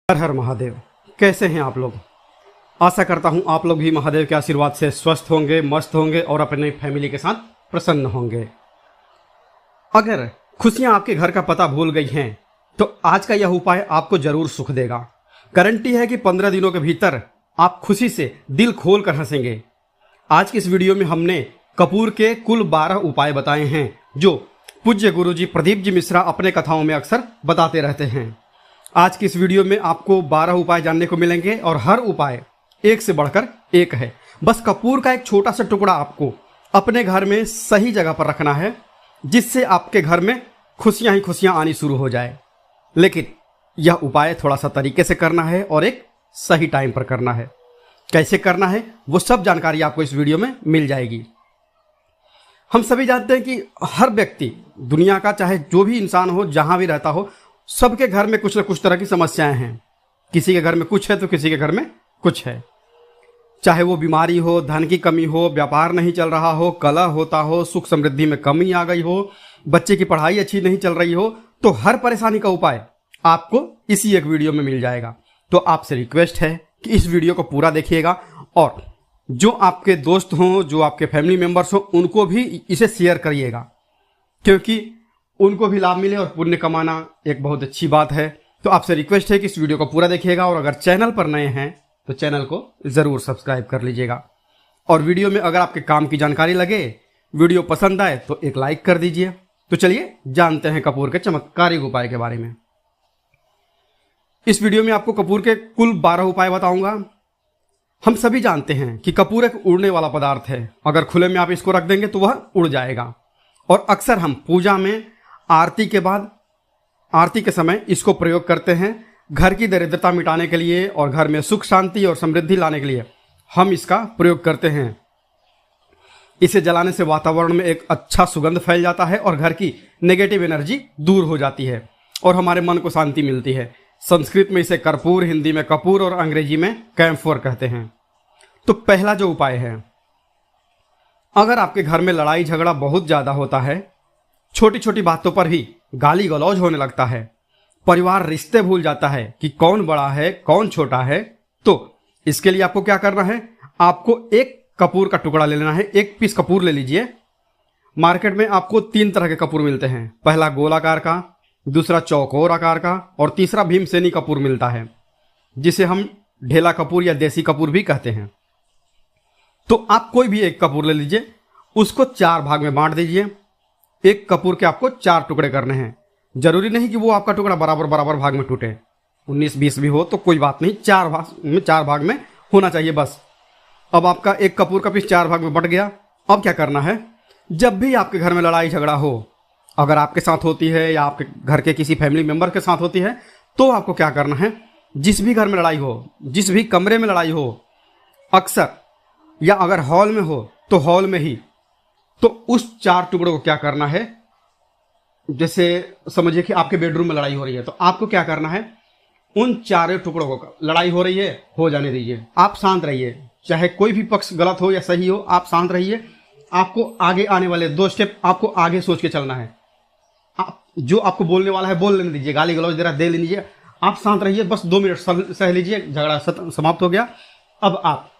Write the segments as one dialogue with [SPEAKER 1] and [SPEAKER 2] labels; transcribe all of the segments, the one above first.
[SPEAKER 1] हर हर महादेव। कैसे हैं आप लोग? आशा करता हूं आप लोग भी महादेव के आशीर्वाद से स्वस्थ होंगे, मस्त होंगे और अपने फैमिली के साथ प्रसन्न होंगे। अगर खुशियां आपके घर का पता भूल गई हैं तो आज का यह उपाय आपको जरूर सुख देगा। गारंटी है कि 15 दिनों के भीतर आप खुशी से दिल खोल कर हंसेंगे। आज की इस वीडियो में हमने कपूर के कुल 12 उपाय बताए हैं जो पूज्य गुरुजी प्रदीप जी मिश्रा अपने कथाओं में अक्सर बताते रहते हैं। आज की इस वीडियो में आपको 12 उपाय जानने को मिलेंगे और हर उपाय एक से बढ़कर एक है। बस कपूर का एक छोटा सा टुकड़ा आपको अपने घर में सही जगह पर रखना है जिससे आपके घर में खुशियां ही खुशियां आनी शुरू हो जाए। लेकिन यह उपाय थोड़ा सा तरीके से करना है और एक सही टाइम पर करना है। कैसे करना है वो सब जानकारी आपको इस वीडियो में मिल जाएगी। हम सभी जानते हैं कि हर व्यक्ति दुनिया का चाहे जो भी इंसान हो, जहां भी रहता हो, सबके घर में कुछ न कुछ तरह की समस्याएं हैं। किसी के घर में कुछ है तो किसी के घर में कुछ है। चाहे वो बीमारी हो, धन की कमी हो, व्यापार नहीं चल रहा हो, कलह होता हो, सुख समृद्धि में कमी आ गई हो, बच्चे की पढ़ाई अच्छी नहीं चल रही हो, तो हर परेशानी का उपाय आपको इसी एक वीडियो में मिल जाएगा। तो आपसे रिक्वेस्ट है कि इस वीडियो को पूरा देखिएगा और जो आपके दोस्त हों, जो आपके फैमिली मेंबर्स हों, उनको भी इसे शेयर करिएगा, क्योंकि उनको भी लाभ मिले और पुण्य कमाना एक बहुत अच्छी बात है। तो आपसे रिक्वेस्ट है कि इस वीडियो को पूरा देखिएगा और अगर चैनल पर नए हैं तो चैनल को जरूर सब्सक्राइब कर लीजिएगा। और वीडियो में अगर आपके काम की जानकारी लगे, वीडियो पसंद आए तो एक लाइक कर दीजिए। तो चलिए जानते हैं कपूर के चमत्कारिक उपाय के बारे में। इस वीडियो में आपको कपूर के कुल 12 उपाय बताऊंगा। हम सभी जानते हैं कि कपूर एक उड़ने वाला पदार्थ है। अगर खुले में आप इसको रख देंगे तो वह उड़ जाएगा। और अक्सर हम पूजा में आरती के बाद, आरती के समय इसको प्रयोग करते हैं। घर की दरिद्रता मिटाने के लिए और घर में सुख शांति और समृद्धि लाने के लिए हम इसका प्रयोग करते हैं। इसे जलाने से वातावरण में एक अच्छा सुगंध फैल जाता है और घर की नेगेटिव एनर्जी दूर हो जाती है और हमारे मन को शांति मिलती है। संस्कृत में इसे कर्पूर, हिंदी में कपूर और अंग्रेजी में कैम्फोर कहते हैं। तो पहला जो उपाय है, अगर आपके घर में लड़ाई झगड़ा बहुत ज्यादा होता है, छोटी छोटी बातों पर ही गाली गलौज होने लगता है, परिवार रिश्ते भूल जाता है कि कौन बड़ा है कौन छोटा है, तो इसके लिए आपको क्या करना है, आपको एक कपूर का टुकड़ा ले लेना है। एक पीस कपूर ले लीजिए। मार्केट में आपको 3 तरह के कपूर मिलते हैं। पहला गोलाकार का, दूसरा चौकोर आकार का और तीसरा भीमसेनी कपूर मिलता है, जिसे हम ढेला कपूर या देसी कपूर भी कहते हैं। तो आप कोई भी एक कपूर ले लीजिए, उसको 4 भाग में बांट दीजिए। एक कपूर के आपको 4 टुकड़े करने हैं। जरूरी नहीं कि वो आपका टुकड़ा बराबर बराबर भाग में टूटे, 19-20 भी हो तो कोई बात नहीं, 4 भाग में होना चाहिए बस। अब आपका एक कपूर का पीस 4 भाग में बट गया। अब क्या करना है, जब भी आपके घर में लड़ाई झगड़ा हो, अगर आपके साथ होती है या आपके घर के किसी फैमिली मेंबर के साथ होती है, तो आपको क्या करना है, जिस भी घर में लड़ाई हो, जिस भी कमरे में लड़ाई हो, अक्सर या अगर हॉल में हो तो हॉल में ही, तो उस 4 टुकड़ों को क्या करना है, जैसे समझिए कि आपके बेडरूम में लड़ाई हो रही है, तो आपको क्या करना है, उन 4 टुकड़ों को, लड़ाई हो रही है, हो जाने दीजिए, आप शांत रहिए। चाहे कोई भी पक्ष गलत हो या सही हो, आप शांत रहिए। आपको आगे आने वाले 2 स्टेप आपको आगे सोच के चलना है। आप जो आपको बोलने वाला है बोल लेने दीजिए, गाली गलौज दे रहा दे ले लीजिए, आप शांत रहिए, बस 2 मिनट सह लीजिए, झगड़ा समाप्त हो गया। अब आप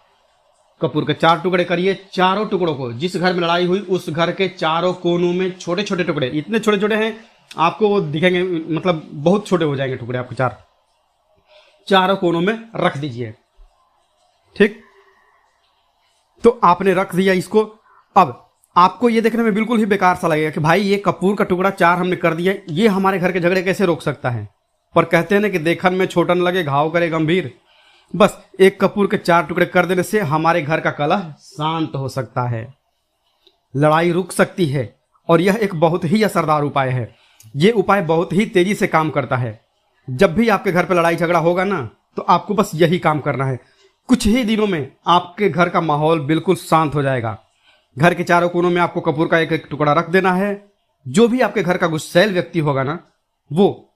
[SPEAKER 1] कपूर के 4 टुकड़े करिए। चारों टुकड़ों को, जिस घर में लड़ाई हुई उस घर के चारों कोनों में छोटे छोटे टुकड़े, इतने छोटे छोटे हैं आपको वो दिखेंगे, मतलब बहुत छोटे हो जाएंगे टुकड़े, आपको चारों कोनों में रख दीजिए। ठीक, तो आपने रख दिया इसको। अब आपको ये देखने में बिल्कुल ही बेकार सा लगेगा कि भाई ये कपूर का टुकड़ा 4 हमने कर दिया, ये हमारे घर के झगड़े कैसे रोक सकता है। पर कहते हैं ना कि देखन में छोटन लगे घाव करे गंभीर। बस एक कपूर के 4 टुकड़े कर देने से हमारे घर का कलह शांत हो सकता है, लड़ाई रुक सकती है। और यह एक बहुत ही असरदार उपाय है। यह उपाय बहुत ही तेजी से काम करता है। जब भी आपके घर पर लड़ाई झगड़ा होगा ना, तो आपको बस यही काम करना है। कुछ ही दिनों में आपके घर का माहौल बिल्कुल शांत हो जाएगा। घर के चारों कोनों में आपको कपूर का एक टुकड़ा रख देना है। जो भी आपके घर का गुस्सैल व्यक्ति होगा ना, वो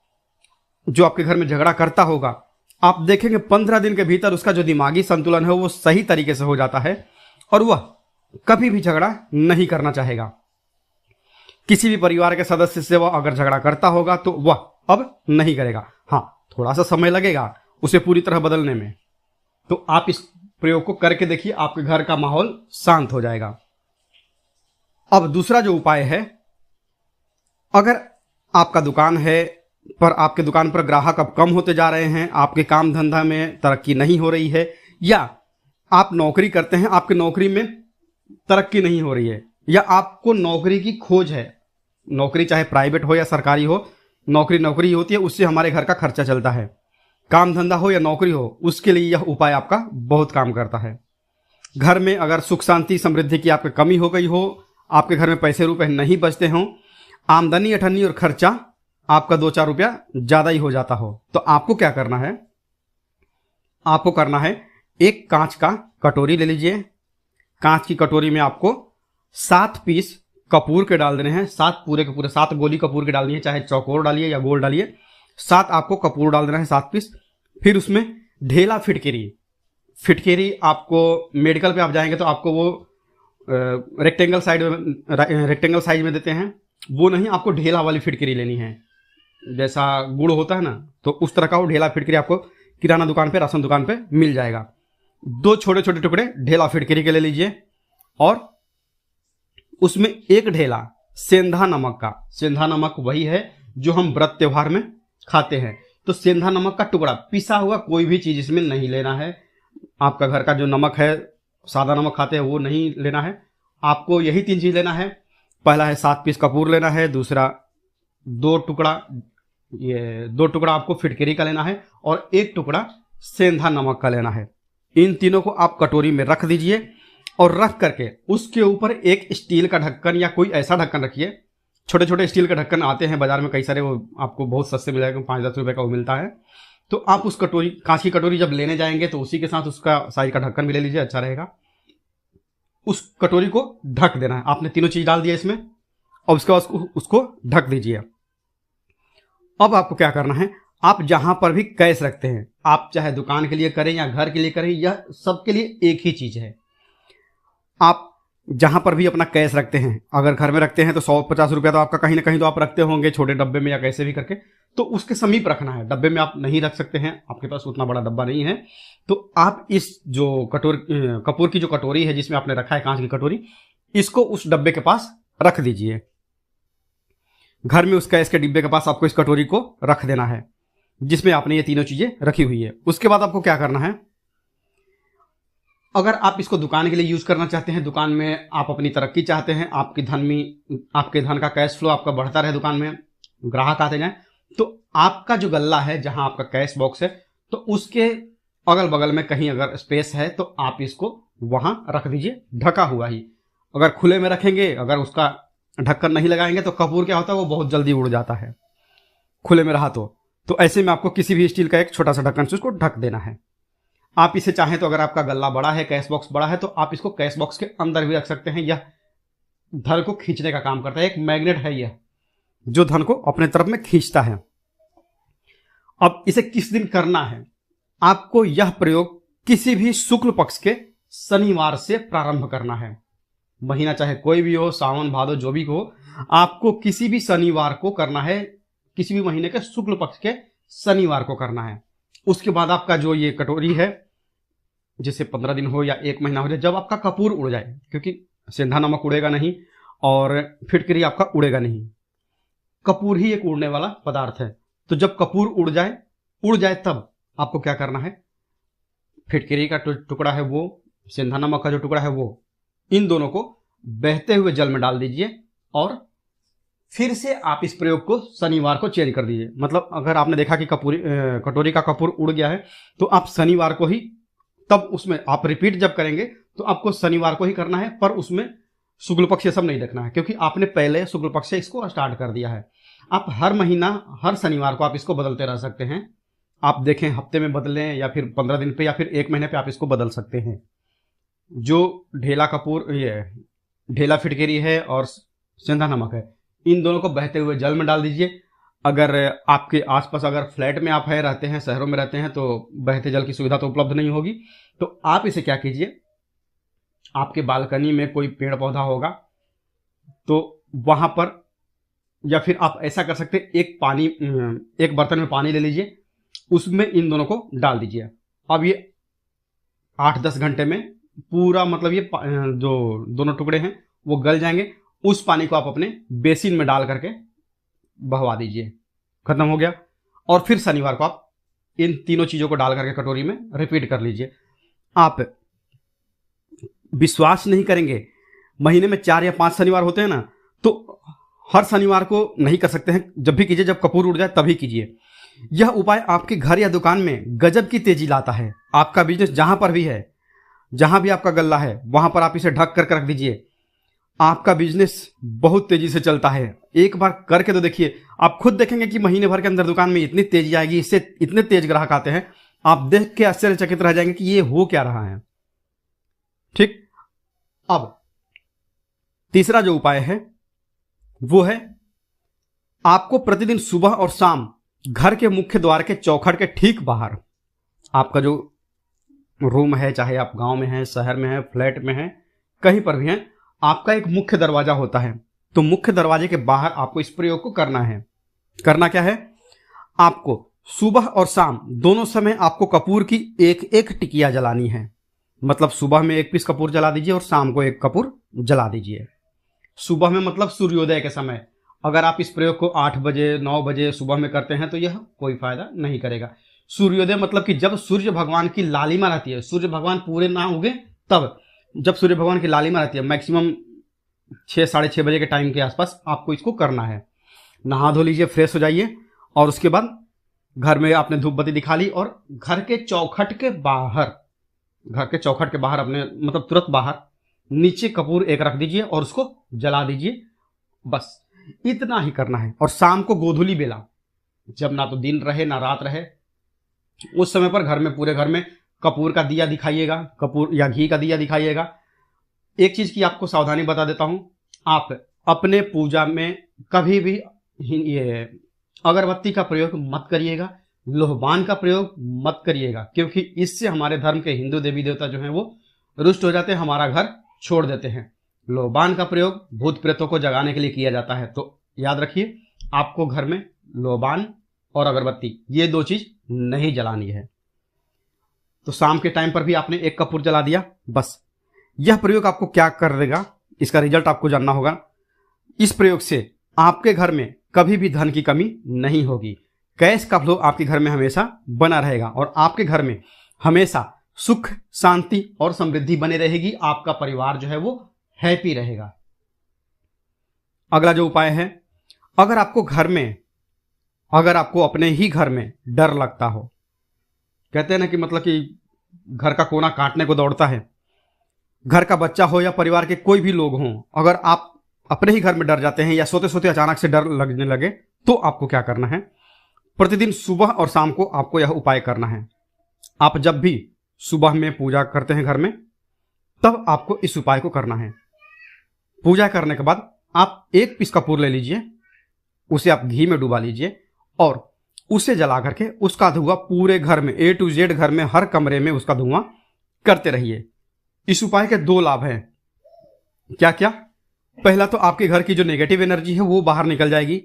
[SPEAKER 1] जो आपके घर में झगड़ा करता होगा, आप देखेंगे 15 दिन के भीतर उसका जो दिमागी संतुलन है वो सही तरीके से हो जाता है और वह कभी भी झगड़ा नहीं करना चाहेगा। किसी भी परिवार के सदस्य से वह अगर झगड़ा करता होगा तो वह अब नहीं करेगा। हाँ, थोड़ा सा समय लगेगा उसे पूरी तरह बदलने में। तो आप इस प्रयोग को करके देखिए, आपके घर का माहौल शांत हो जाएगा। अब दूसरा जो उपाय है, अगर आपका दुकान है पर आपके दुकान पर ग्राहक अब कम होते जा रहे हैं, आपके काम धंधा में तरक्की नहीं हो रही है, या आप नौकरी करते हैं, आपकी नौकरी में तरक्की नहीं हो रही है, या आपको नौकरी की खोज है, नौकरी चाहे प्राइवेट हो या सरकारी हो, नौकरी ही होती है, उससे हमारे घर का खर्चा चलता है। काम धंधा हो या नौकरी हो, उसके लिए यह उपाय आपका बहुत काम करता है। घर में अगर सुख शांति समृद्धि की आपकी कमी हो गई हो, आपके घर में पैसे रुपए नहीं बचते हों, आमदनी अठन्नी और खर्चा आपका 2-4 रुपया ज़्यादा ही हो जाता हो, तो आपको क्या करना है? आपको करना है, एक कांच का कटोरी ले लीजिए। कांच की कटोरी में आपको 7 पीस कपूर के डाल देने हैं। 7 पूरे के पूरे 7 गोली कपूर के डालनी है, चाहे चौकोर डालिए या गोल डालिए। 7 आपको कपूर डाल देना है, 7 पीस। फिर उसमें ढेला फिटकेरी आपको मेडिकल पे आप जाएंगे तो आपको वो रेक्टेंगल साइज में देते हैं, वो नहीं, आपको ढेला वाली फिटकरी लेनी है। जैसा गुड़ होता है ना, तो उस तरह का वो ढेला फिटकरी आपको किराना दुकान पे, राशन दुकान पे मिल जाएगा। 2 छोटे छोटे टुकड़े ढेला फिटकरी के ले लीजिए, और उसमें 1 ढेला सेंधा नमक का। सेंधा नमक वही है जो हम व्रत त्योहार में खाते हैं। तो सेंधा नमक का टुकड़ा, पिसा हुआ कोई भी चीज इसमें नहीं लेना है। आपका घर का जो नमक है, सादा नमक खाते हैं, वो नहीं लेना है। आपको यही 3 चीज लेना है। पहला है 7 पीस कपूर लेना है, दूसरा 2 टुकड़ा आपको फिटकरी का लेना है, और 1 टुकड़ा सेंधा नमक का लेना है। इन तीनों को आप कटोरी में रख दीजिए, और रख करके उसके ऊपर एक स्टील का ढक्कन या कोई ऐसा ढक्कन रखिए। छोटे छोटे स्टील के ढक्कन आते हैं बाजार में कई सारे, वो आपको बहुत सस्ते मिल जाएगा, 5-10 रुपए का वो मिलता है। तो आप उस कटोरी, कांच की कटोरी जब लेने जाएंगे तो उसी के साथ उसका साइज का ढक्कन भी ले लीजिए, अच्छा रहेगा। उस कटोरी को ढक देना है। आपने तीनों चीज डाल दिया इसमें, और उसके बाद उसको ढक दीजिए। अब आपको क्या करना है, आप जहां पर भी कैश रखते हैं, आप चाहे दुकान के लिए करें या घर के लिए करें, यह सबके लिए एक ही चीज है। आप जहां पर भी अपना कैश रखते हैं, अगर घर में रखते हैं तो 100-50 रुपया तो आपका कहीं ना कहीं तो आप रखते होंगे, छोटे डब्बे में या कैसे भी करके, तो उसके समीप रखना है। डब्बे में आप नहीं रख सकते हैं, आपके पास उतना बड़ा डब्बा नहीं है, तो आप इस जो कपूर की जो कटोरी है जिसमें आपने रखा है कांच की कटोरी, इसको उस डब्बे के पास रख दीजिए। घर में उस कैश के डिब्बे के पास आपको इस कटोरी को रख देना है जिसमें आपने ये तीनों चीजें रखी हुई है। उसके बाद आपको क्या करना है, अगर आप इसको दुकान के लिए यूज करना चाहते हैं, दुकान में आप अपनी तरक्की चाहते हैं, आपके धन का कैश फ्लो आपका बढ़ता रहे, दुकान में ग्राहक आते जाएं, तो आपका जो गल्ला है, जहां आपका कैश बॉक्स है, तो उसके अगल बगल में कहीं अगर स्पेस है तो आप इसको वहां रख दीजिए, ढका हुआ ही। अगर खुले में रखेंगे, अगर उसका ढक्कन नहीं लगाएंगे, तो कपूर क्या होता है, वो बहुत जल्दी उड़ जाता है खुले में रहा तो ऐसे में आपको किसी भी स्टील का एक छोटा सा ढक्कन से उसको ढक देना है। आप इसे चाहें तो, अगर आपका गल्ला बड़ा है, कैश बॉक्स बड़ा है, तो आप इसको कैश बॉक्स के अंदर भी रख सकते हैं। यह धन को खींचने का काम करता है, एक मैग्नेट है यह, जो धन को अपने तरफ में खींचता है। अब इसे किस दिन करना है, आपको यह प्रयोग किसी भी शुक्ल पक्ष के शनिवार से प्रारंभ करना है। महीना चाहे कोई भी हो, सावन भादो जो भी हो, आपको किसी भी शनिवार को करना है, किसी भी महीने के शुक्ल पक्ष के शनिवार को करना है। उसके बाद आपका जो ये कटोरी है, जैसे 15 दिन हो या 1 महीना हो जाए, जब आपका कपूर उड़ जाए, क्योंकि सेंधा नमक उड़ेगा नहीं और फिटकरी आपका उड़ेगा नहीं, कपूर ही एक उड़ने वाला पदार्थ है। तो जब कपूर उड़ जाए तब आपको क्या करना है, फिटकरी का टुकड़ा है वो, सेंधा नमक का जो टुकड़ा है वो, इन दोनों को बहते हुए जल में डाल दीजिए, और फिर से आप इस प्रयोग को शनिवार को चेंज कर दीजिए। मतलब अगर आपने देखा कि कटोरी का कपूर उड़ गया है, तो आप शनिवार को ही, तब उसमें आप रिपीट जब करेंगे तो आपको शनिवार को ही करना है, पर उसमें शुक्ल पक्ष ये सब नहीं देखना है, क्योंकि आपने पहले शुक्ल पक्ष से इसको स्टार्ट कर दिया है। आप हर महीना, हर शनिवार को आप इसको बदलते रह सकते हैं। आप देखें हफ्ते में बदलें, या फिर 15 दिन पे, या फिर 1 महीने पे आप इसको बदल सकते हैं। जो ढेला कपूर, ये ढेला फिटकरी है और सेंधा नमक है, इन दोनों को बहते हुए जल में डाल दीजिए। अगर आपके आसपास, अगर फ्लैट में आप रहते हैं, शहरों में रहते हैं, तो बहते जल की सुविधा तो उपलब्ध नहीं होगी, तो आप इसे क्या कीजिए, आपके बालकनी में कोई पेड़ पौधा होगा तो वहां पर, या फिर आप ऐसा कर सकते हैं, एक बर्तन में पानी ले लीजिए, उसमें इन दोनों को डाल दीजिए। अब ये 8-10 घंटे में पूरा मतलब ये जो दोनों टुकड़े हैं वो गल जाएंगे। उस पानी को आप अपने बेसिन में डाल करके बहवा दीजिए, खत्म हो गया। और फिर शनिवार को आप इन तीनों चीजों को डाल करके कटोरी में रिपीट कर लीजिए। आप विश्वास नहीं करेंगे, महीने में 4 या 5 शनिवार होते हैं ना, तो हर शनिवार को नहीं कर सकते हैं, जब भी कीजिए, जब कपूर उड़ जाए तभी कीजिए। यह उपाय आपके घर या दुकान में गजब की तेजी लाता है। आपका बिजनेस जहां पर भी है, जहां भी आपका गल्ला है, वहां पर आप इसे ढक कर रख दीजिए। आपका बिजनेस बहुत तेजी से चलता है। एक बार करके तो देखिए, आप खुद देखेंगे कि महीने भर के अंदर दुकान में इतनी तेजी आएगी, इससे इतने तेज ग्राहक आते हैं, आप देख के आश्चर्यचकित रह जाएंगे कि ये हो क्या रहा है। ठीक, अब तीसरा जो उपाय है वो है आपको प्रतिदिन सुबह और शाम घर के मुख्य द्वार के चौखट के ठीक बाहर, आपका जो रूम है, चाहे आप गांव में हैं, शहर में हैं, फ्लैट में हैं, कहीं पर भी हैं, आपका एक मुख्य दरवाजा होता है। तो मुख्य दरवाजे के बाहर आपको इस प्रयोग को करना है। करना क्या है, आपको सुबह और शाम दोनों समय आपको कपूर की एक एक टिकिया जलानी है। मतलब सुबह में 1 पीस कपूर जला दीजिए और शाम को 1 कपूर जला दीजिए। सुबह में मतलब सूर्योदय के समय। अगर आप इस प्रयोग को 8 बजे 9 बजे सुबह में करते हैं तो यह कोई फायदा नहीं करेगा। सूर्योदय मतलब कि जब सूर्य भगवान की लालिमा रहती है, सूर्य भगवान पूरे ना उगे तब, जब सूर्य भगवान की लालिमा रहती है, मैक्सिमम 6 साढ़े 6 बजे के टाइम के आसपास आपको इसको करना है। नहा धो लीजिए, फ्रेश हो जाइए, और उसके बाद घर में आपने धूप बत्ती दिखा ली और घर के चौखट के बाहर, घर के चौखट के बाहर अपने मतलब तुरंत बाहर नीचे कपूर एक रख दीजिए और उसको जला दीजिए। बस इतना ही करना है। और शाम को गोधूली बेला, जब ना तो दिन रहे ना रात रहे, उस समय पर घर में, पूरे घर में कपूर का दिया दिखाइएगा, कपूर या घी का दिया दिखाइएगा। एक चीज की आपको सावधानी बता देता हूं, आप अपने पूजा में कभी भी ये अगरबत्ती का प्रयोग मत करिएगा, लोहबान का प्रयोग मत करिएगा, क्योंकि इससे हमारे धर्म के हिंदू देवी देवता जो हैं वो रुष्ट हो जाते हैं, हमारा घर छोड़ देते हैं। लोहबान का प्रयोग भूत प्रेतों को जगाने के लिए किया जाता है। तो याद रखिए, आपको घर में लोहबान और अगरबत्ती ये 2 चीज नहीं जलानी है। तो शाम के टाइम पर भी आपने 1 कपूर जला दिया। बस यह प्रयोग आपको क्या कर देगा, इसका रिजल्ट आपको जानना होगा। इस प्रयोग से आपके घर में कभी भी धन की कमी नहीं होगी। कैश का फ्लो आपके घर में हमेशा बना रहेगा और आपके घर में हमेशा सुख, शांति और समृद्धि बने रहेगी। आपका परिवार जो है वो हैप्पी रहेगा। अगला जो उपाय है, अगर आपको घर में, अगर आपको अपने ही घर में डर लगता हो, कहते हैं ना कि मतलब कि घर का कोना काटने को दौड़ता है, घर का बच्चा हो या परिवार के कोई भी लोग हों, अगर आप अपने ही घर में डर जाते हैं या सोते सोते अचानक से डर लगने लगे, तो आपको क्या करना है, प्रतिदिन सुबह और शाम को आपको यह उपाय करना है। आप जब भी सुबह में पूजा करते हैं घर में, तब आपको इस उपाय को करना है। पूजा करने के बाद आप 1 पीस कपूर ले लीजिए, उसे आप घी में डुबा लीजिए और उसे जला करके उसका धुआं पूरे घर में, A to Z घर में हर कमरे में उसका धुआं करते रहिए। इस उपाय के 2 लाभ हैं। क्या क्या? पहला तो आपके घर की जो नेगेटिव एनर्जी है वो बाहर निकल जाएगी,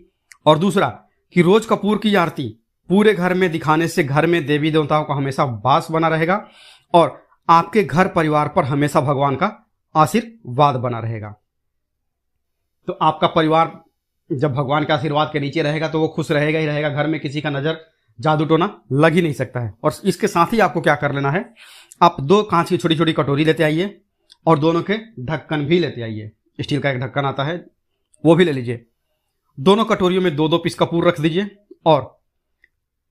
[SPEAKER 1] और दूसरा कि रोज कपूर की आरती पूरे घर में दिखाने से घर में देवी देवताओं का हमेशा वास बना रहेगा और आपके घर परिवार पर हमेशा भगवान का आशीर्वाद बना रहेगा। तो आपका परिवार जब भगवान के आशीर्वाद के नीचे रहेगा तो वो खुश रहेगा ही रहेगा। घर में किसी का नजर, जादू टोना लग ही नहीं सकता है। और इसके साथ ही आपको क्या कर लेना है, आप 2 कांच की छोटी छोटी कटोरी लेते आइए और दोनों के ढक्कन भी लेते आइए। स्टील का एक ढक्कन आता है, वो भी ले लीजिए। दोनों कटोरियों में 2-2 पीस कपूर रख दीजिए और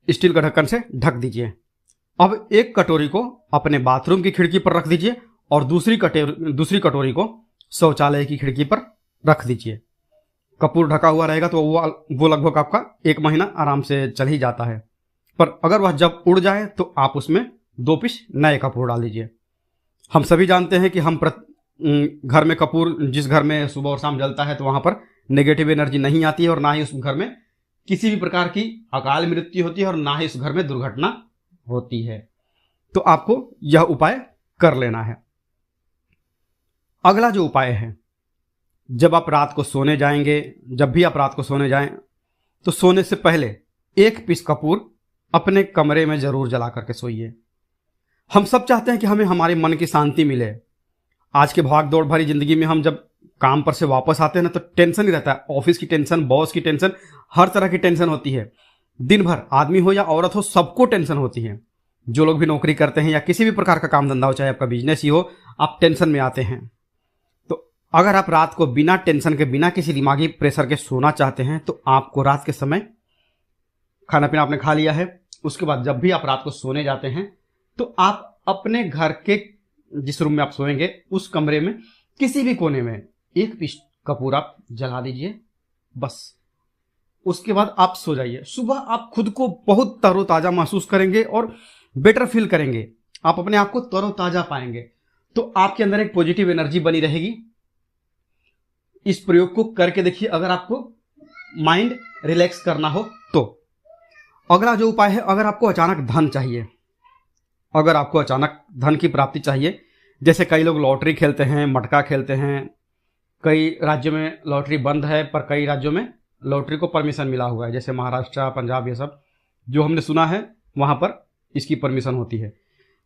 [SPEAKER 1] स्टील का ढक्कन से ढक दीजिए। अब एक कटोरी को अपने बाथरूम की खिड़की पर रख दीजिए और दूसरी कटोरी को शौचालय की खिड़की पर रख दीजिए। कपूर ढका हुआ रहेगा तो वो लगभग आपका 1 महीना आराम से चल ही जाता है। पर अगर वह जब उड़ जाए तो आप उसमें 2 पीस नए कपूर डाल दीजिए। हम सभी जानते हैं कि हम घर में कपूर, जिस घर में सुबह और शाम जलता है तो वहां पर नेगेटिव एनर्जी नहीं आती है और ना ही उस घर में किसी भी प्रकार की अकाल मृत्यु होती है और ना ही उस घर में दुर्घटना होती है। तो आपको यह उपाय कर लेना है। अगला जो उपाय है, जब आप रात को सोने जाएंगे, जब भी आप रात को सोने जाएं तो सोने से पहले 1 पीस कपूर अपने कमरे में जरूर जला करके सोइए। हम सब चाहते हैं कि हमें हमारे मन की शांति मिले। आज के भाग दौड़ भरी जिंदगी में हम जब काम पर से वापस आते हैं ना, तो टेंशन ही रहता है। ऑफिस की टेंशन, बॉस की टेंशन, हर तरह की टेंशन होती है। दिन भर आदमी हो या औरत हो, सबको टेंशन होती है। जो लोग भी नौकरी करते हैं या किसी भी प्रकार का काम धंधा हो, चाहे आपका बिजनेस ही हो, आप टेंशन में आते हैं। तो अगर आप रात को बिना टेंशन के, बिना किसी दिमागी प्रेशर के सोना चाहते हैं, तो आपको रात के समय खाना पीना आपने खा लिया है, उसके बाद जब भी आप रात को सोने जाते हैं, तो आप अपने घर के जिस रूम में आप सोएंगे उस कमरे में किसी भी कोने में एक पीस कपूर आप जला दीजिए, बस। उसके बाद आप सो जाइए। सुबह आप खुद को बहुत तरोताजा महसूस करेंगे और बेटर फील करेंगे। आप अपने आप को तरोताजा पाएंगे, तो आपके अंदर एक पॉजिटिव एनर्जी बनी रहेगी। इस प्रयोग को करके देखिए, अगर आपको माइंड रिलैक्स करना हो तो। अगला जो उपाय है, अगर आपको अचानक धन चाहिए, अगर आपको अचानक धन की प्राप्ति चाहिए, जैसे कई लोग लॉटरी खेलते हैं, मटका खेलते हैं। कई राज्यों में लॉटरी बंद है, पर कई राज्यों में लॉटरी को परमिशन मिला हुआ है, जैसे महाराष्ट्र, पंजाब, ये सब जो हमने सुना है, वहां पर इसकी परमिशन होती है।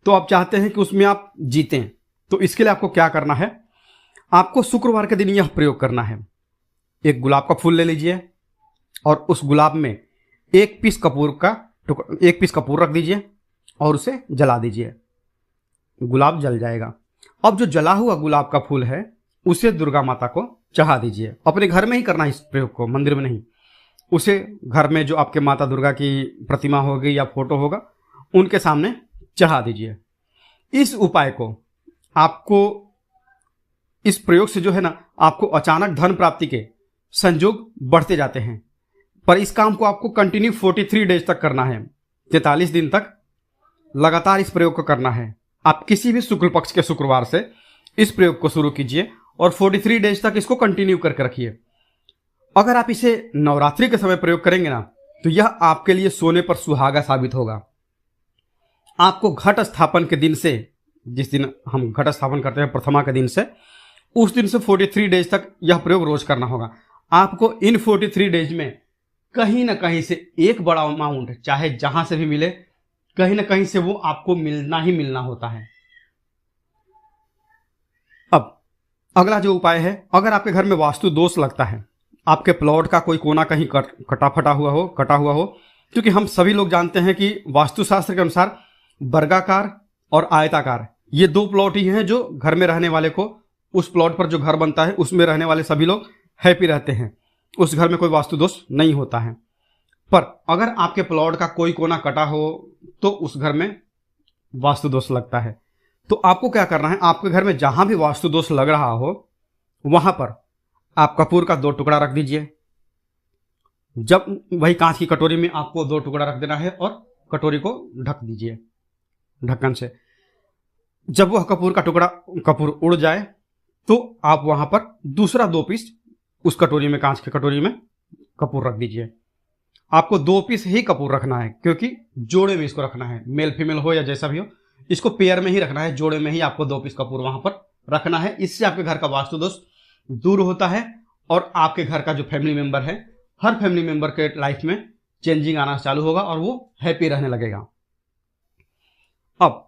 [SPEAKER 1] तो आप चाहते हैं कि उसमें आप जीतें, तो इसके लिए आपको क्या करना है, आपको शुक्रवार के दिन यह प्रयोग करना है। एक गुलाब का फूल ले लीजिए और उस गुलाब में एक पीस कपूर रख दीजिए और उसे जला दीजिए। गुलाब जल जाएगा। अब जो जला हुआ गुलाब का फूल है, उसे दुर्गा माता को चढ़ा दीजिए। अपने घर में ही करना है इस प्रयोग को, मंदिर में नहीं। उसे घर में जो आपके माता दुर्गा की प्रतिमा होगी या फोटो होगा, उनके सामने चढ़ा दीजिए। इस उपाय को आपको, इस प्रयोग से जो है ना, आपको अचानक धन प्राप्ति के संयोग बढ़ते जाते हैं। पर इस काम को आपको कंटिन्यू 43 डेज तक करना है। 43 दिन तक लगातार इस प्रयोग को करना है। आप किसी भी शुक्ल पक्ष के शुक्रवार से इस प्रयोग को शुरू कीजिए और 43 डेज तक इसको कंटिन्यू करके रखिए। अगर आप इसे नवरात्रि के समय प्रयोग करेंगे ना, तो यह आपके लिए सोने पर सुहागा साबित होगा। आपको घट स्थापन के दिन से, जिस दिन हम घट स्थापन करते हैं प्रथमा के दिन से, उस दिन से 43 डेज तक यह प्रयोग रोज करना होगा। आपको इन 43 डेज में कहीं ना कहीं से एक बड़ा अमाउंट, चाहे जहां से भी मिले, कहीं ना कहीं से वो आपको मिलना ही मिलना होता है। अब अगला जो उपाय है, अगर आपके घर में वास्तु दोष लगता है, आपके प्लॉट का कोई कोना कहीं कटा हुआ हो, क्योंकि हम सभी लोग जानते हैं कि वास्तुशास्त्र के अनुसार वर्गाकार और आयताकार, ये दो प्लॉट ही हैं जो घर में रहने वाले को, उस प्लॉट पर जो घर बनता है उसमें रहने वाले सभी लोग हैप्पी रहते हैं। उस घर में कोई वास्तु दोष नहीं होता है। पर अगर आपके प्लॉट का कोई कोना कटा हो, तो उस घर में वास्तु दोष लगता है। तो आपको क्या करना है, आपके घर में जहां भी वास्तु दोष लग रहा हो, वहां पर आप कपूर का 2 टुकड़ा रख दीजिए। जब वही कांच की कटोरी में आपको 2 टुकड़ा रख देना है और कटोरी को ढक दीजिए ढक्कन से। जब वह कपूर उड़ जाए, तो आप वहां पर दूसरा 2 पीस उस कटोरी में, कांच की कटोरी में कपूर रख दीजिए। आपको 2 पीस ही कपूर रखना है, क्योंकि जोड़े में इसको रखना है। मेल फीमेल हो या जैसा भी हो, इसको पेयर में ही रखना है, जोड़े में ही आपको 2 पीस कपूर वहां पर रखना है। इससे आपके घर का वास्तु दोष दूर होता है और आपके घर का जो फैमिली मेंबर है, हर फैमिली मेंबर के लाइफ में चेंजिंग आना चालू होगा और वो हैप्पी रहने लगेगा। अब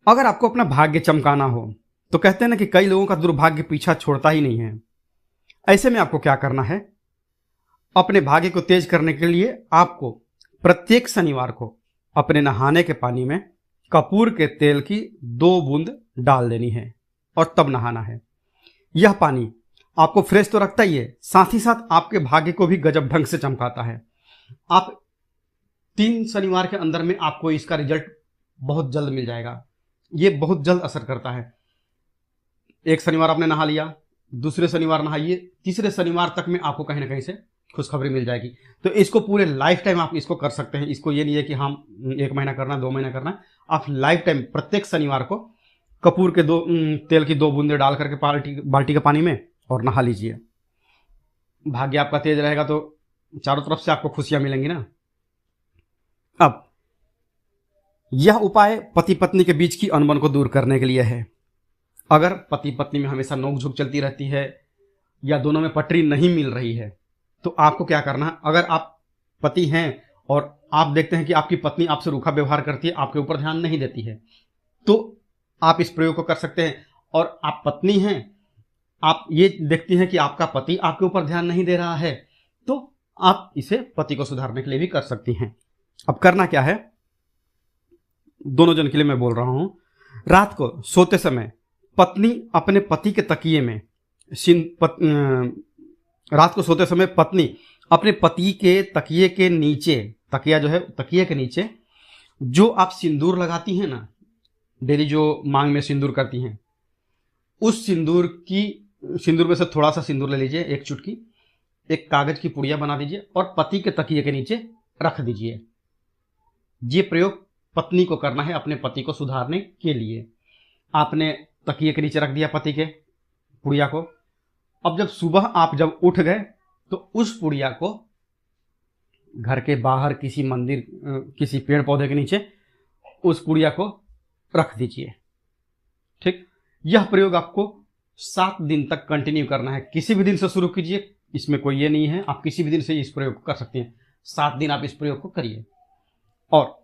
[SPEAKER 1] अगर आपको अपना भाग्य चमकाना हो, तो कहते हैं ना कि कई लोगों का दुर्भाग्य पीछा छोड़ता ही नहीं है। ऐसे में आपको क्या करना है, अपने भाग्य को तेज करने के लिए आपको प्रत्येक शनिवार को अपने नहाने के पानी में कपूर के तेल की 2 बूंद डाल देनी है और तब नहाना है। यह पानी आपको फ्रेश तो रखता ही है, साथ ही साथ आपके भाग्य को भी गजब ढंग से चमकाता है। आप 3 शनिवार के अंदर में आपको इसका रिजल्ट बहुत जल्द मिल जाएगा। ये बहुत जल्द असर करता है। एक शनिवार आपने नहा लिया, दूसरे शनिवार नहाइए, तीसरे शनिवार तक में आपको कहीं ना कहीं से खुशखबरी मिल जाएगी। तो इसको पूरे लाइफ टाइम आप इसको कर सकते हैं। इसको ये नहीं है कि हम 1 महीना करना, 2 महीना करना। आप लाइफ टाइम प्रत्येक शनिवार को कपूर के तेल की 2 बूंदे डाल करके बाल्टी के पानी में और नहा लीजिए। भाग्य आपका तेज रहेगा तो चारों तरफ से आपको खुशियां मिलेंगी ना। अब यह उपाय पति पत्नी के बीच की अनबन को दूर करने के लिए है। अगर पति पत्नी में हमेशा नोकझोंक चलती रहती है या दोनों में पटरी नहीं मिल रही है, तो आपको क्या करना है, अगर आप पति हैं और आप देखते हैं कि आपकी पत्नी आपसे रूखा व्यवहार करती है, आपके ऊपर ध्यान नहीं देती है, तो आप इस प्रयोग को कर सकते हैं। और आप पत्नी हैं, आप ये देखती हैं कि आपका पति आपके ऊपर ध्यान नहीं दे रहा है, तो आप इसे पति को सुधारने के लिए भी कर सकती हैं। अब करना क्या है, दोनों जन के लिए मैं बोल रहा हूं। रात को सोते समय पत्नी अपने पति के तकिए में रात को सोते समय पत्नी अपने पति के तकिए के नीचे, तकिया जो है तकिए के नीचे जो आप सिंदूर लगाती हैं ना, डेली जो मांग में सिंदूर करती हैं, उस सिंदूर में से थोड़ा सा सिंदूर ले लीजिए, एक चुटकी, एक कागज की पुड़िया बना दीजिए और पति के तकिए के नीचे रख दीजिए। ये प्रयोग पत्नी को करना है अपने पति को सुधारने के लिए। आपने तकिए के नीचे रख दिया पति के पुड़िया को। अब जब सुबह आप जब उठ गए तो उस पुड़िया को घर के बाहर किसी मंदिर, किसी पेड़ पौधे के नीचे उस पुड़िया को रख दीजिए। ठीक, यह प्रयोग आपको 7 दिन तक कंटिन्यू करना है। किसी भी दिन से शुरू कीजिए, इसमें कोई ये नहीं है, आप किसी भी दिन से इस प्रयोग को कर सकते हैं। 7 दिन आप इस प्रयोग को करिए। और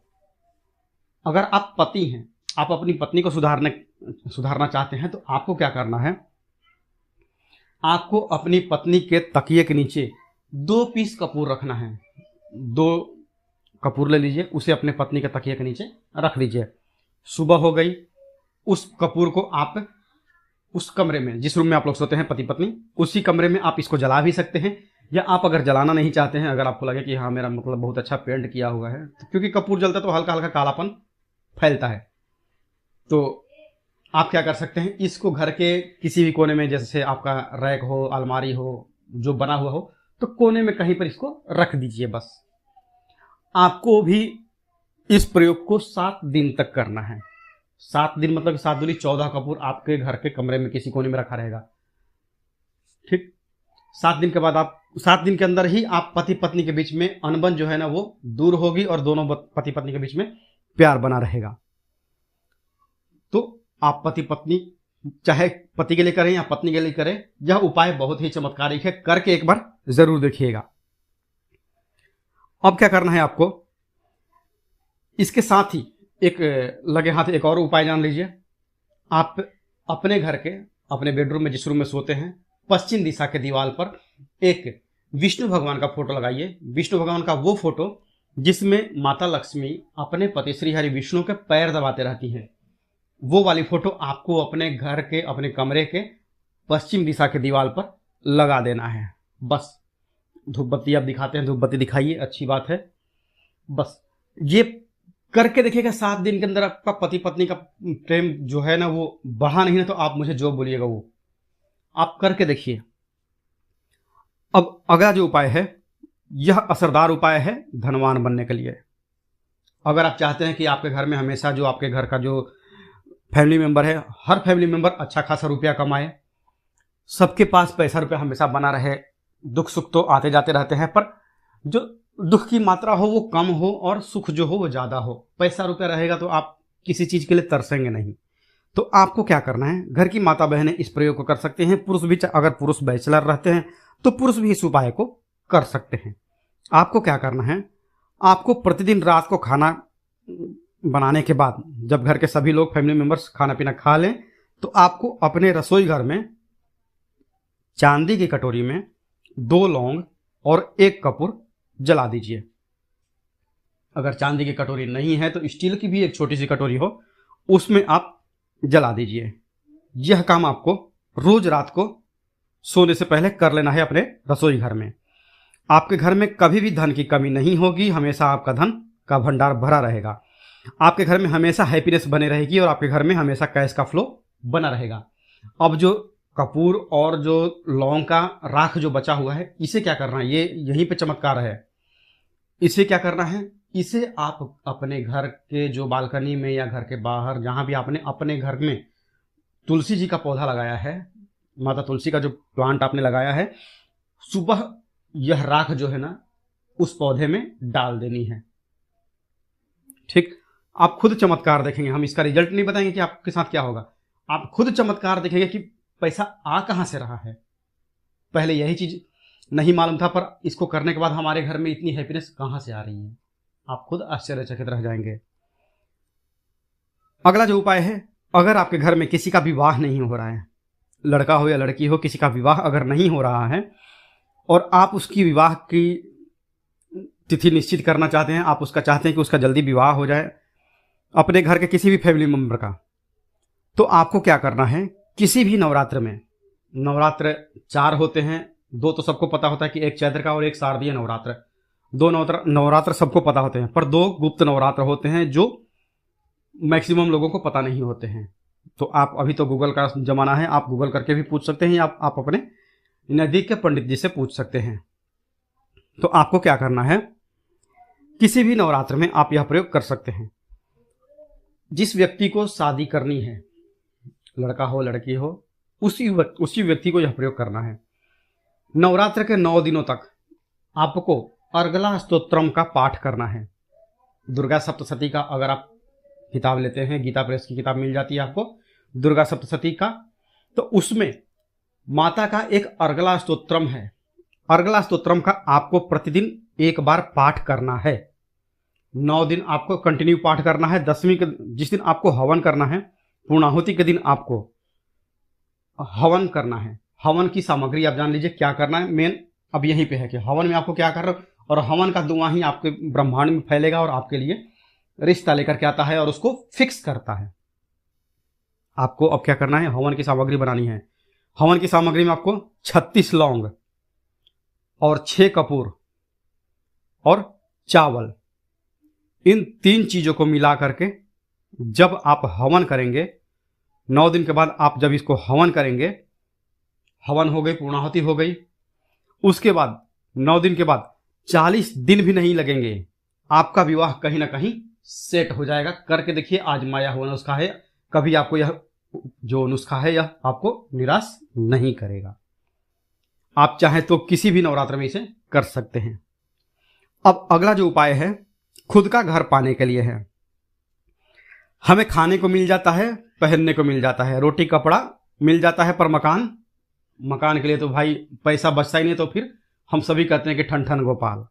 [SPEAKER 1] अगर आप पति हैं, आप अपनी पत्नी को सुधारना चाहते हैं, तो आपको क्या करना है, आपको अपनी पत्नी के तकिए के नीचे 2 पीस कपूर रखना है। 2 कपूर ले लीजिए, उसे अपने पत्नी के तकिए के नीचे रख दीजिए। सुबह हो गई, उस कपूर को आप उस कमरे में, जिस रूम में आप लोग सोते हैं पति पत्नी, उसी कमरे में आप इसको जला भी सकते हैं। या आप अगर जलाना नहीं चाहते हैं, अगर आपको लगे कि हाँ मेरा मतलब बहुत अच्छा पेंट किया हुआ है, तो क्योंकि कपूर जलता तो हल्का हल्का कालापन फैलता है, तो आप क्या कर सकते हैं, इसको घर के किसी भी कोने में, जैसे आपका रैक हो, अलमारी हो, जो बना हुआ हो, तो कोने में कहीं पर इसको रख दीजिए। बस आपको भी इस प्रयोग को 7 दिन तक करना है। 7 दिन मतलब 7 दूनी 14 कपूर आपके घर के कमरे में किसी कोने में रखा रहेगा। ठीक, 7 दिन के बाद आप 7 दिन के अंदर ही आप पति पत्नी के बीच में अनबन जो है ना वो दूर होगी और दोनों पति पत्नी के बीच में प्यार बना रहेगा। तो आप पति पत्नी चाहे पति के लिए करें या पत्नी के लिए करें, यह उपाय बहुत ही चमत्कारिक है, करके एक बार जरूर देखिएगा। अब क्या करना है आपको, इसके साथ ही एक लगे हाथ एक और उपाय जान लीजिए। आप अपने घर के, अपने बेडरूम में जिस रूम में सोते हैं, पश्चिम दिशा के दीवार पर एक विष्णु भगवान का फोटो लगाइए। विष्णु भगवान का वो फोटो जिसमें माता लक्ष्मी अपने पति श्री हरि विष्णु के पैर दबाते रहती हैं, वो वाली फोटो आपको अपने घर के, अपने कमरे के पश्चिम दिशा के दीवार पर लगा देना है। बस धूप बत्ती आप दिखाते हैं, धूप बत्ती दिखाइए, अच्छी बात है। बस ये करके देखिएगा, 7 दिन के अंदर आपका पति पत्नी का प्रेम जो है ना वो बढ़ा नहीं है, तो आप मुझे जो बोलिएगा वो आप करके देखिए। अब अगला जो उपाय है, यह असरदार उपाय है धनवान बनने के लिए। अगर आप चाहते हैं कि आपके घर में हमेशा जो आपके घर का जो फैमिली मेंबर है, हर फैमिली मेंबर अच्छा खासा रुपया कमाए, सबके पास पैसा रुपया हमेशा बना रहे, दुख सुख तो आते जाते रहते हैं, पर जो दुख की मात्रा हो वो कम हो और सुख जो हो वो ज़्यादा हो। पैसा रुपया रहेगा तो आप किसी चीज़ के लिए तरसेंगे नहीं। तो आपको क्या करना है, घर की माता बहनें इस प्रयोग को कर सकते हैं। पुरुष भी, अगर पुरुष बैचलर रहते हैं तो पुरुष भी इस उपाय को कर सकते हैं। आपको क्या करना है, आपको प्रतिदिन रात को खाना बनाने के बाद, जब घर के सभी लोग फैमिली मेंबर्स खाना पीना खा लें, तो आपको अपने रसोई घर में चांदी की कटोरी में 2 लौंग और 1 कपूर जला दीजिए। अगर चांदी की कटोरी नहीं है तो स्टील की भी एक छोटी सी कटोरी हो, उसमें आप जला दीजिए। यह काम आपको रोज रात को सोने से पहले कर लेना है अपने रसोई घर में। आपके घर में कभी भी धन की कमी नहीं होगी, हमेशा आपका धन का भंडार भरा रहेगा। आपके घर में हमेशा हैप्पीनेस बने रहेगी और आपके घर में हमेशा कैश का फ्लो बना रहेगा। अब जो कपूर और जो लौंग का राख जो बचा हुआ है, इसे क्या करना है, ये यहीं पे चमत्कार है। इसे क्या करना है, इसे आप अपने घर के जो बालकनी में या घर के बाहर, जहां भी आपने अपने घर में तुलसी जी का पौधा लगाया है, माता तुलसी का जो प्लांट आपने लगाया है, सुबह यह राख जो है ना उस पौधे में डाल देनी है। ठीक, आप खुद चमत्कार देखेंगे। हम इसका रिजल्ट नहीं बताएंगे कि आपके साथ क्या होगा, आप खुद चमत्कार देखेंगे कि पैसा आ कहां से रहा है। पहले यही चीज नहीं मालूम था, पर इसको करने के बाद हमारे घर में इतनी हैप्पीनेस कहां से आ रही है। आप खुद आश्चर्यचकित रह जाएंगे। अगला जो उपाय है, अगर आपके घर में किसी का विवाह नहीं हो रहा है, लड़का हो या लड़की हो, किसी का विवाह अगर नहीं हो रहा है और आप उसकी विवाह की तिथि निश्चित करना चाहते हैं, आप उसका चाहते हैं कि उसका जल्दी विवाह हो जाए अपने घर के किसी भी फैमिली मेंबर का, तो आपको क्या करना है, किसी भी नवरात्र में, नवरात्र 4 होते हैं, 2 तो सबको पता होता है कि एक चैत्र का और एक शारदीय नवरात्र, 2 नवरात्र सबको पता होते हैं, पर 2 गुप्त नवरात्र होते हैं जो मैक्सिमम लोगों को पता नहीं होते हैं। तो आप, अभी तो गूगल का जमाना है, आप गूगल करके भी पूछ सकते हैं या आप अपने नज़दीक के पंडित जी से पूछ सकते हैं। तो आपको क्या करना है, किसी भी नवरात्र में आप यह प्रयोग कर सकते हैं। जिस व्यक्ति को शादी करनी है, लड़का हो लड़की हो, उसी व्यक्ति को यह प्रयोग करना है। नवरात्र के 9 दिनों तक आपको अर्गला स्तोत्रम का पाठ करना है। दुर्गा सप्तशती का अगर आप किताब लेते हैं, गीता प्रेस की किताब मिल जाती है आपको दुर्गा सप्तशती का, तो उसमें माता का एक अर्गला स्तोत्रम है। अर्गला स्तोत्रम का आपको प्रतिदिन एक बार पाठ करना है। 9 दिन आपको कंटिन्यू पाठ करना है। 10वीं के जिस दिन आपको हवन करना है, पूर्णाहुति के दिन आपको हवन करना है। हवन की सामग्री आप जान लीजिए क्या करना है। मेन अब यहीं पे है कि हवन में आपको क्या करना है, और हवन का धुआं ही आपके ब्रह्मांड में फैलेगा और आपके लिए रिश्ता लेकर के आता है और उसको फिक्स करता है। आपको अब क्या करना है, हवन की सामग्री बनानी है। हवन की सामग्री में आपको 36 लौंग और 6 कपूर और चावल, इन 3 चीजों को मिला करके जब आप हवन करेंगे, 9 दिन के बाद आप जब इसको हवन करेंगे, हवन हो गई, पूर्णाहुति हो गई, उसके बाद 9 दिन के बाद 40 दिन भी नहीं लगेंगे, आपका विवाह कहीं ना कहीं सेट हो जाएगा। करके देखिए, आजमाया हुआ नुस्खा है, कभी आपको यह जो नुस्खा है यह आपको निराश नहीं करेगा। आप चाहें तो किसी भी नवरात्र में इसे कर सकते हैं। अब अगला जो उपाय है, खुद का घर पाने के लिए है। हमें खाने को मिल जाता है, पहनने को मिल जाता है, रोटी कपड़ा मिल जाता है, पर मकान के लिए तो भाई पैसा बचता ही नहीं। तो फिर हम सभी कहते हैं कि ठन ठन गोपाल।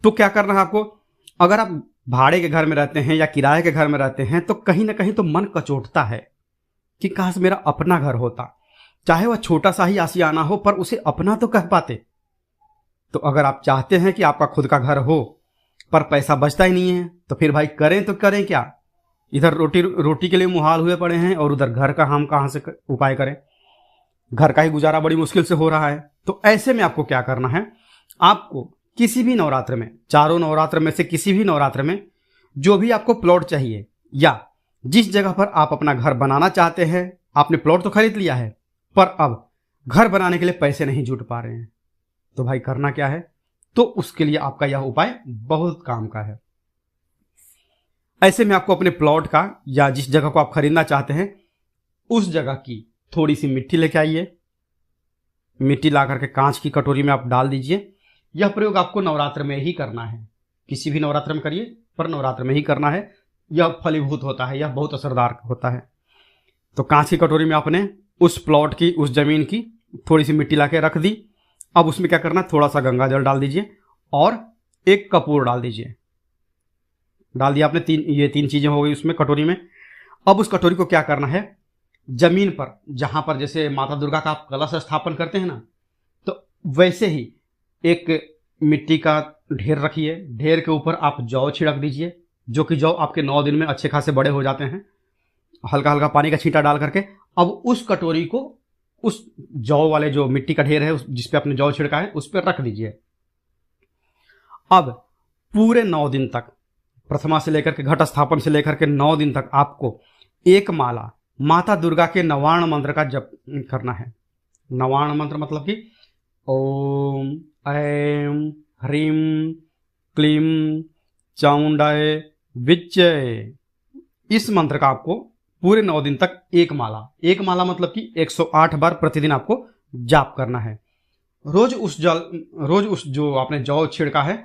[SPEAKER 1] तो क्या करना है आपको, अगर आप भाड़े के घर में रहते हैं या किराए के घर में रहते हैं, तो कहीं ना कहीं तो मन कचोटता है कि काश मेरा अपना घर होता, चाहे वह छोटा सा ही आशियाना हो, पर उसे अपना तो कह पाते। तो अगर आप चाहते हैं कि आपका खुद का घर हो पर पैसा बचता ही नहीं है, तो फिर भाई करें तो करें क्या। इधर रोटी के लिए मुहाल हुए पड़े हैं और उधर घर का हम कहां से उपाय करें। घर का ही गुजारा बड़ी मुश्किल से हो रहा है। तो ऐसे में आपको क्या करना है, आपको किसी भी नवरात्र में, चारों नवरात्र में से किसी भी नवरात्र में जो भी आपको प्लॉट चाहिए या जिस जगह पर आप अपना घर बनाना चाहते हैं, आपने प्लॉट तो खरीद लिया है पर अब घर बनाने के लिए पैसे नहीं जुट पा रहे हैं, तो भाई करना क्या है, तो उसके लिए आपका यह उपाय बहुत काम का है। ऐसे में आपको अपने प्लॉट का या जिस जगह को आप खरीदना चाहते हैं उस जगह की थोड़ी सी मिट्टी लेके आइए। मिट्टी ला करके कांच की कटोरी में आप डाल दीजिए। यह प्रयोग आपको नवरात्र में ही करना है, किसी भी नवरात्र में करिए पर नवरात्र में ही करना है। यह फलीभूत होता है, यह बहुत असरदार होता है। तो कांच की कटोरी में आपने उस प्लॉट की, उस जमीन की थोड़ी सी मिट्टी ला के रख दी। अब उसमें क्या करना, थोड़ा सा गंगा जल डाल दीजिए और 1 कपूर डाल दीजिए। डाल दिया आपने, ये 3 चीजें हो गई उसमें कटोरी में। अब उस कटोरी को क्या करना है, जमीन पर, जहां पर जैसे माता दुर्गा का आप कलश स्थापन करते हैं ना, तो वैसे ही एक मिट्टी का ढेर रखिए। ढेर के ऊपर आप जौ छिड़क दीजिए, जो कि जौ आपके 9 दिन में अच्छे खासे बड़े हो जाते हैं। हल्का हल्का पानी का छींटा डाल करके अब उस कटोरी को उस जौ वाले जो मिट्टी का ढेर है जिसपे आपने जौ छिड़का है उस पर रख दीजिए। अब पूरे 9 दिन तक, प्रथमा से लेकर के घट स्थापन से लेकर के 9 दिन तक आपको एक माला माता दुर्गा के नवार्ण मंत्र का जप करना है। नवार्ण मंत्र मतलब कि ओम ऐं ह्रीं क्लीं चामुंडाय विच्चे, इस मंत्र का आपको पूरे 9 दिन तक एक माला मतलब कि 108 बार प्रतिदिन आपको जाप करना है। रोज उस जो आपने जौ छिड़का है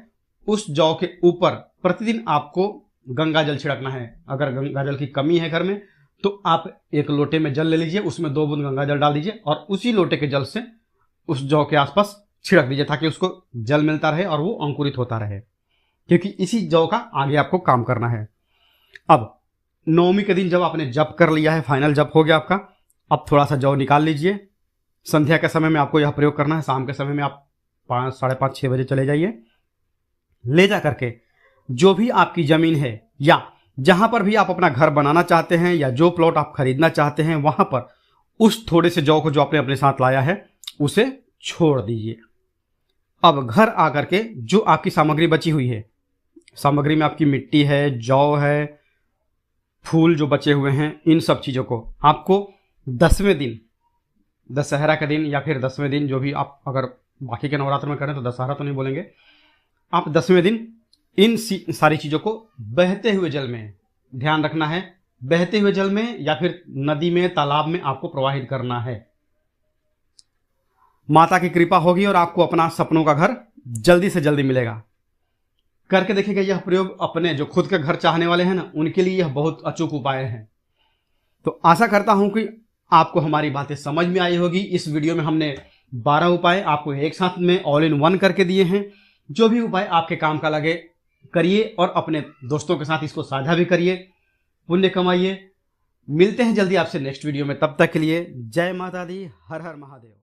[SPEAKER 1] उस जौ के ऊपर प्रतिदिन आपको गंगा जल छिड़कना है। अगर गंगा जल की कमी है घर में तो आप एक लोटे में जल ले लीजिए, उसमें 2 बूंद गंगा जल डाल दीजिए और उसी लोटे के जल से उस जौ के आसपास छिड़क दीजिए ताकि उसको जल मिलता रहे और वो अंकुरित होता रहे। क्योंकि इसी जौ का आगे आपको काम करना है। अब नवमी के दिन जब आपने जप कर लिया है, फाइनल जप हो गया आपका, अब थोड़ा सा जौ निकाल लीजिए। संध्या के समय में आपको यह प्रयोग करना है। शाम के समय में आप 5, 5:30, 6 बजे चले जाइए। ले जा करके जो भी आपकी जमीन है या जहां पर भी आप अपना घर बनाना चाहते हैं या जो प्लॉट आप खरीदना चाहते हैं, वहां पर उस थोड़े से जौ को जो आपने अपने साथ लाया है उसे छोड़ दीजिए। अब घर आकर के जो आपकी सामग्री बची हुई है, सामग्री में आपकी मिट्टी है, जौ है, फूल जो बचे हुए हैं, इन सब चीज़ों को आपको 10वें दिन, दशहरा के दिन या फिर 10वें दिन, जो भी आप अगर बाकी के नवरात्र में करें तो दशहरा तो नहीं बोलेंगे, आप 10वें दिन इन सारी चीज़ों को बहते हुए जल में, ध्यान रखना है, बहते हुए जल में या फिर नदी में, तालाब में आपको प्रवाहित करना है। माता की कृपा होगी और आपको अपना सपनों का घर जल्दी से जल्दी मिलेगा। करके देखिएगा यह प्रयोग। अपने जो खुद के घर चाहने वाले हैं ना, उनके लिए यह बहुत अचूक उपाय है। तो आशा करता हूं कि आपको हमारी बातें समझ में आई होगी। इस वीडियो में हमने 12 उपाय आपको एक साथ में ऑल इन वन करके दिए हैं। जो भी उपाय आपके काम का लगे करिए और अपने दोस्तों के साथ इसको साझा भी करिए, पुण्य कमाइए। मिलते हैं जल्दी आपसे नेक्स्ट वीडियो में। तब तक के लिए जय माता दी, हर हर महादेव।